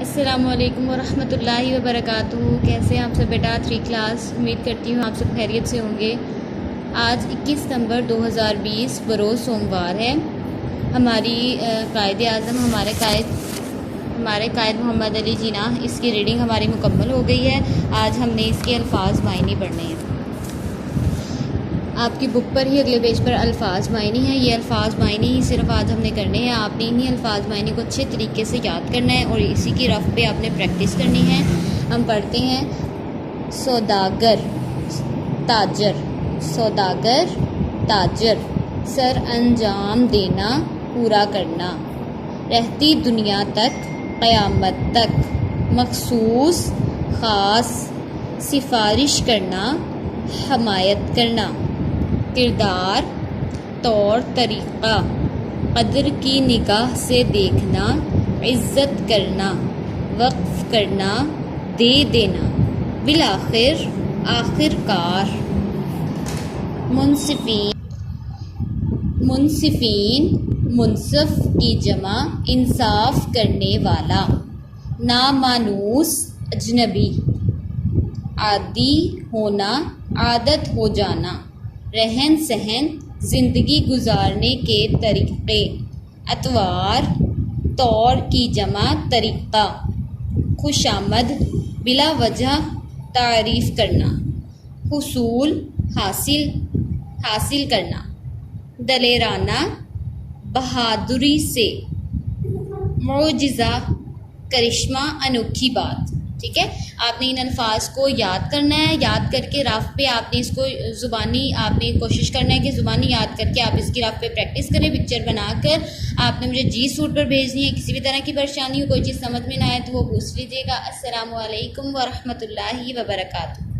السلام علیکم ورحمۃ اللہ وبرکاتہ۔ کیسے ہیں آپ سب بیٹا؟ 3 کلاس، امید کرتی ہوں آپ سب خیریت سے ہوں گے۔ آج 21 ستمبر 2020 بروز سوموار ہے۔ ہماری قائد اعظم ہمارے قائد محمد علی جناح اس کی ریڈنگ ہماری مکمل ہو گئی ہے۔ آج ہم نے اس کے الفاظ معنی پڑھنے ہیں۔ آپ کی بک پر ہی اگلے پیج پر الفاظ معنی ہیں۔ یہ الفاظ معنی ہی صرف آج ہم نے کرنے ہیں۔ آپ نے انہیں الفاظ معنی کو اچھے طریقے سے یاد کرنا ہے اور اسی کی رف پہ آپ نے پریکٹس کرنی ہے۔ ہم پڑھتے ہیں سوداگر، تاجر، سوداگر، تاجر، سر انجام دینا، پورا کرنا، رہتی دنیا تک، قیامت تک، مخصوص، خاص، سفارش کرنا، حمایت کرنا، کردار، طور طریقہ، قدر کی نگاہ سے دیکھنا، عزت کرنا، وقف کرنا، دے دینا، بالآخر، آخر کار، منصفین، منصف کی جمع انصاف کرنے والا، نامانوس، اجنبی، عادی ہونا، عادت ہو جانا، رہن سہن، زندگی گزارنے کے طریقے، اطوار، طور کی جمع طریقہ، خوشامد، بلا وجہ تعریف کرنا، حصول، حاصل کرنا، دلیرانہ، بہادری سے، معجزہ، کرشمہ، انوکھی بات۔ ٹھیک ہے، آپ نے ان الفاظ کو یاد کرنا ہے۔ یاد کر کے رف پہ آپ نے اس کو زبانی آپ نے کوشش کرنا ہے کہ زبانی یاد کر کے آپ اس کی رف پہ پریکٹس کریں۔ پکچر بنا کر آپ نے مجھے جی سوٹ پر بھیجنی ہے۔ کسی بھی طرح کی پریشانی ہو، کوئی چیز سمجھ میں نہ آئے تو وہ پوچھ لیجیے گا۔ السلام علیکم ورحمۃ اللہ وبرکاتہ۔